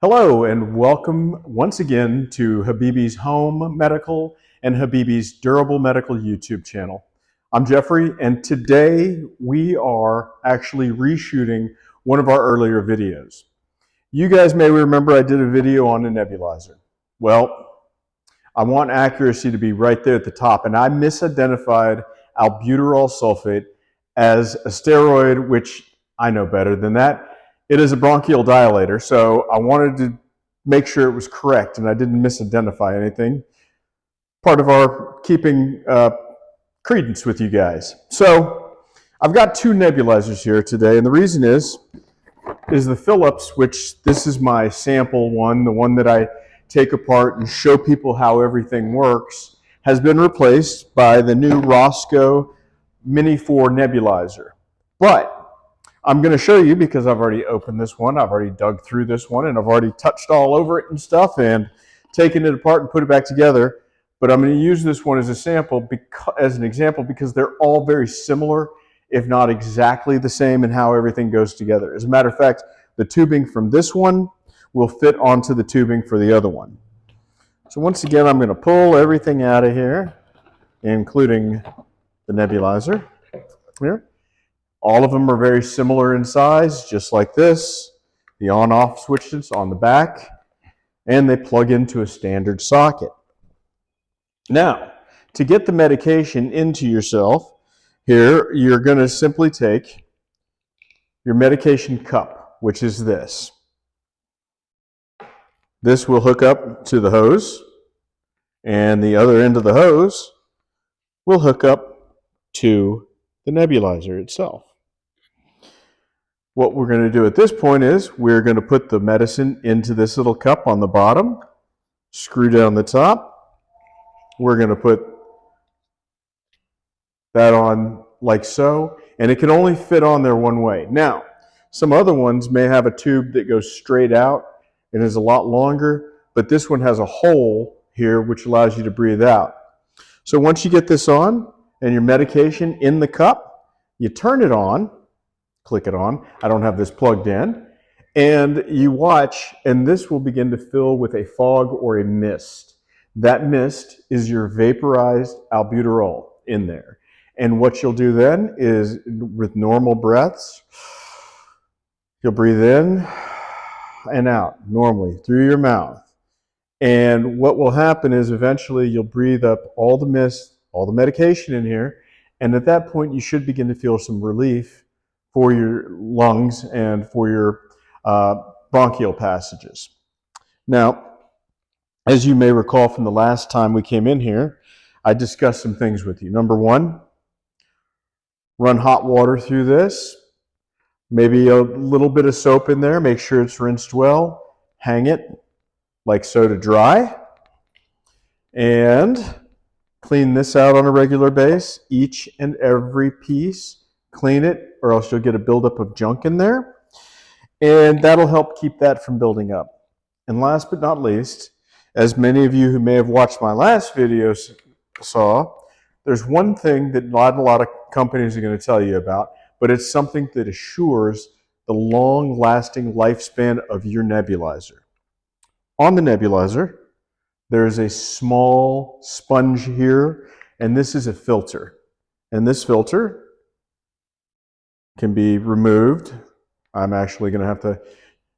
Hello and welcome once again to Habibi's Home Medical and Habibi's Durable Medical YouTube channel. I'm Jeffrey, and today we are actually reshooting one of our earlier videos. You guys may remember I did a video on a nebulizer. Well, I want accuracy to be right there at the top, and I misidentified albuterol sulfate as a steroid, which I know better than that. It is a bronchial dilator, so I wanted to make sure it was correct and I didn't misidentify anything. Part of our keeping credence with you guys. So I've got two nebulizers here today, and the reason is the Philips, which this is my sample one, the one that I take apart and show people how everything works, has been replaced by the new Roscoe Mini 4 nebulizer. But I'm going to show you, because I've already opened this one, I've already dug through this one, and I've already touched all over it and stuff and taken it apart and put it back together. But I'm going to use this one as a sample, as an example, because they're all very similar, if not exactly the same in how everything goes together. As a matter of fact, the tubing from this one will fit onto the tubing for the other one. So once again, I'm going to pull everything out of here, including the nebulizer here. All of them are very similar in size, just like this. The on-off switches on the back, and they plug into a standard socket. Now, to get the medication into yourself, here you're going to simply take your medication cup, which is this. This will hook up to the hose, and the other end of the hose will hook up to the nebulizer itself. What we're going to do at this point is we're going to put the medicine into this little cup on the bottom, screw down the top. We're going to put that on like so, and it can only fit on there one way. Now, some other ones may have a tube that goes straight out and is a lot longer, but this one has a hole here which allows you to breathe out. So once you get this on and your medication in the cup, you turn it on, click it on. I don't have this plugged in. And you watch, and this will begin to fill with a fog or a mist. That mist is your vaporized albuterol in there. And what you'll do then is, with normal breaths, you'll breathe in and out normally through your mouth. And what will happen is eventually you'll breathe up all the mist, all the medication in here, and at that point you should begin to feel some relief for your lungs and for your bronchial passages. Now, as you may recall from the last time we came in here, I discussed some things with you. Number one, run hot water through this, maybe a little bit of soap in there, make sure it's rinsed well, hang it like so to dry, and clean this out on a regular basis, each and every piece. Clean it, or else you'll get a buildup of junk in there, and that'll help keep that from building up. And last but not least, as many of you who may have watched my last videos saw, there's one thing that not a lot of companies are going to tell you about, but it's something that assures the long-lasting lifespan of your nebulizer. On the nebulizer, there's a small sponge here, and this is a filter. And this filter can be removed. I'm actually going to have to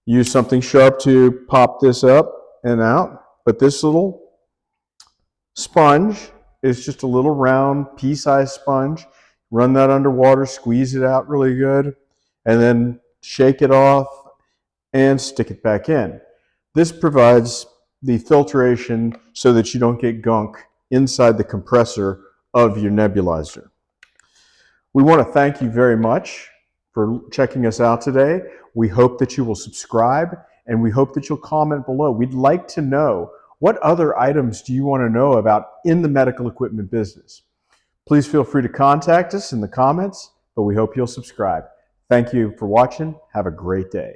use something sharp to pop this up and out. But this little sponge is just a little round pea-sized sponge. Run that underwater, squeeze it out really good, and then shake it off and stick it back in. This provides the filtration so that you don't get gunk inside the compressor of your nebulizer. We want to thank you very much for checking us out today. We hope that you will subscribe, and we hope that you'll comment below. We'd like to know, what other items do you want to know about in the medical equipment business? Please feel free to contact us in the comments, but we hope you'll subscribe. Thank you for watching. Have a great day.